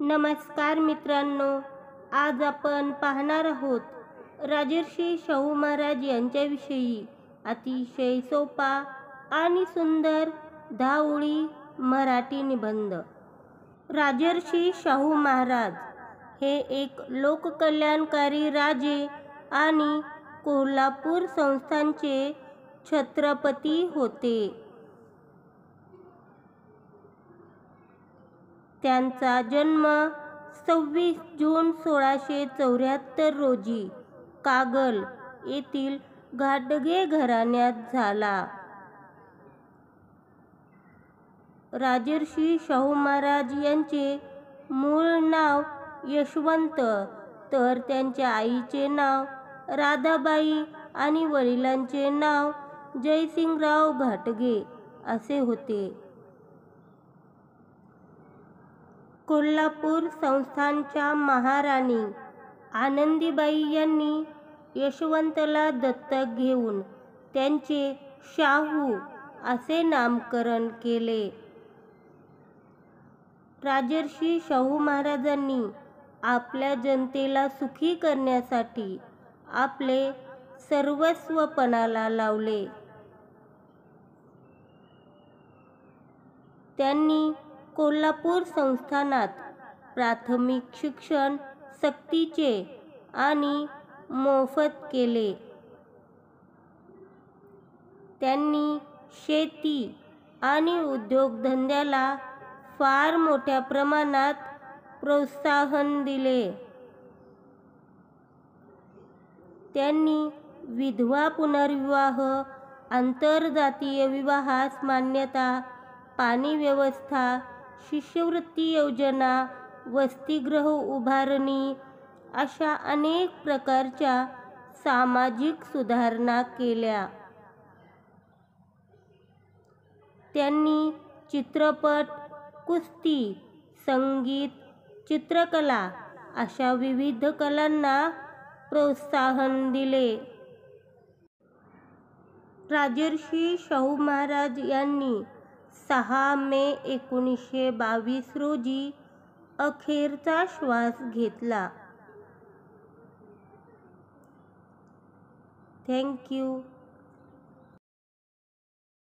नमस्कार मित्रांनो, आज आपण पाहणार आहोत राजर्षी शाहू महाराज यांच्याविषयी अतिशय सोपा आणि सुंदर 10 ओळी मराठी निबंध. राजर्षी शाहू महाराज हे एक लोककल्याणकारी राजे आणि कोल्हापूर संस्थानचे छत्रपती होते. त्यांचा जन्म 26 जून 1674 रोजी कागल येथील घाटगे घराण्यात झाला. राजर्षी शाहू महाराज यांचे मूळ नाव यशवंत, तर त्यांच्या आईचे नाव राधाबाई आणि वडिलांचे नाव जयसिंगराव घाटगे असे होते. कोल्हापूर संस्थानच्या महाराणी आनंदीबाई यांनी यशवंतला दत्तक घेऊन त्यांचे शाहू असे नामकरण केले. राजर्षी शाहू महाराजांनी आपल्या जनतेला सुखी करण्यासाठी आपले सर्वस्व पणाला लावले. त्यांनी कोल्हापूर संस्थानात प्राथमिक शिक्षण सक्तीचे आणि मोफत केले. त्यांनी शेती आणि उद्योगधंद्याला फार मोठ्या प्रमाणात प्रोत्साहन दिले. त्यांनी विधवा पुनर्विवाह, आंतरजातीय विवाहास मान्यता, पाणी व्यवस्था, शिष्यवृत्ती योजना, वसतिगृह उभारणी अशा अनेक प्रकारच्या सामाजिक सुधारणा केल्या. त्यांनी चित्रपट, कुस्ती, संगीत, चित्रकला अशा विविध कलांना प्रोत्साहन दिले. राजर्षी शाहू महाराज यांनी 6 मे 1922 रोजी अखेरचा श्वास घेतला. Thank you.